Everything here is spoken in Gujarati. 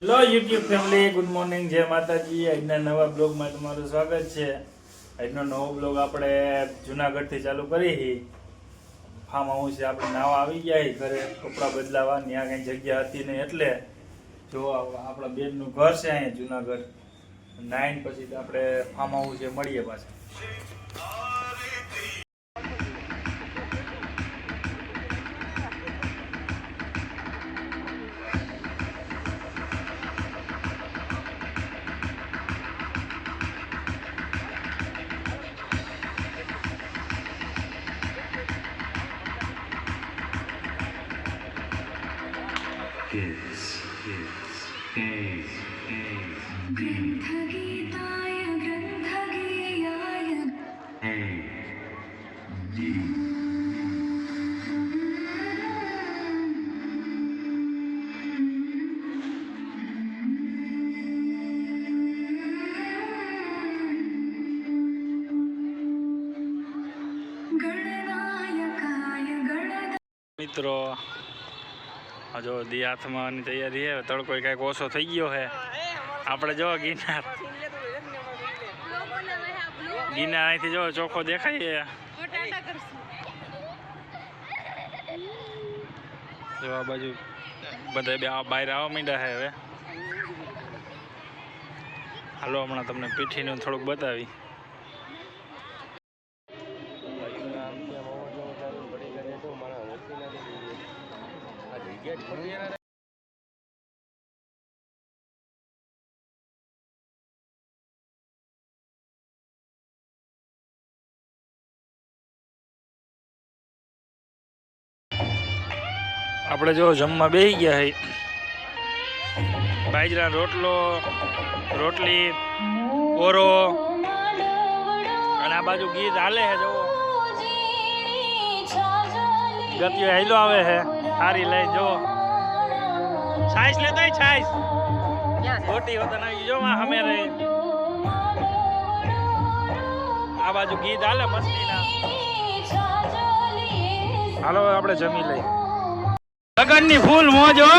Hello YouTube family, good morning, જય માતાજી। આજના નવા બ્લોગમાં તમારું સ્વાગત છે। આજનો નવો બ્લોગ આપણે જુનાગઢથી ચાલુ કરી। ફાર્મ હાઉસ છે, આપણે નાવા આવી ગયા ઘરે, કપડાં બદલાવા, ત્યાં કંઈ જગ્યા હતી નહીં, એટલે જો આપણા બેનનું ઘર છે અહીંયા જુનાગઢ, 9 પછી આપણે ફાર્મ હાઉસ છે, મળીએ પાછા। ग्रन्थगीताय ग्रन्थगेयाय गणनायकाय गणद મિત્રો જો દી હાથમાંની તૈયારી છે, તડકો કાંઈક ઓછો થઈ ગયો છે। આપણે જો ગિરનાર અહીંથી જો ચોખ્ખો દેખાય છે। જો આ બાજુ બધા બહાર આવવા માંડ્યા છે હવે। હાલો હમણાં તમને પીઠીનું થોડુંક બતાવી। આપણે જો જમવા બેસી ગયા છે, બાજરા રોટલો, રોટલી, ઓરો, અને આ બાજુ ગીત હાલે છે। જો ગતિઓ હેલો આવે છે, સારી લઈ જો છાઈસ લેતો છાઈસ ખોટી હોતા નહીં, જો અમે રહી આ બાજુ ગીત હાલે મસ્તીના। હાલો આપણે જમી લઈ, લગનની ફૂલ મોજ હો।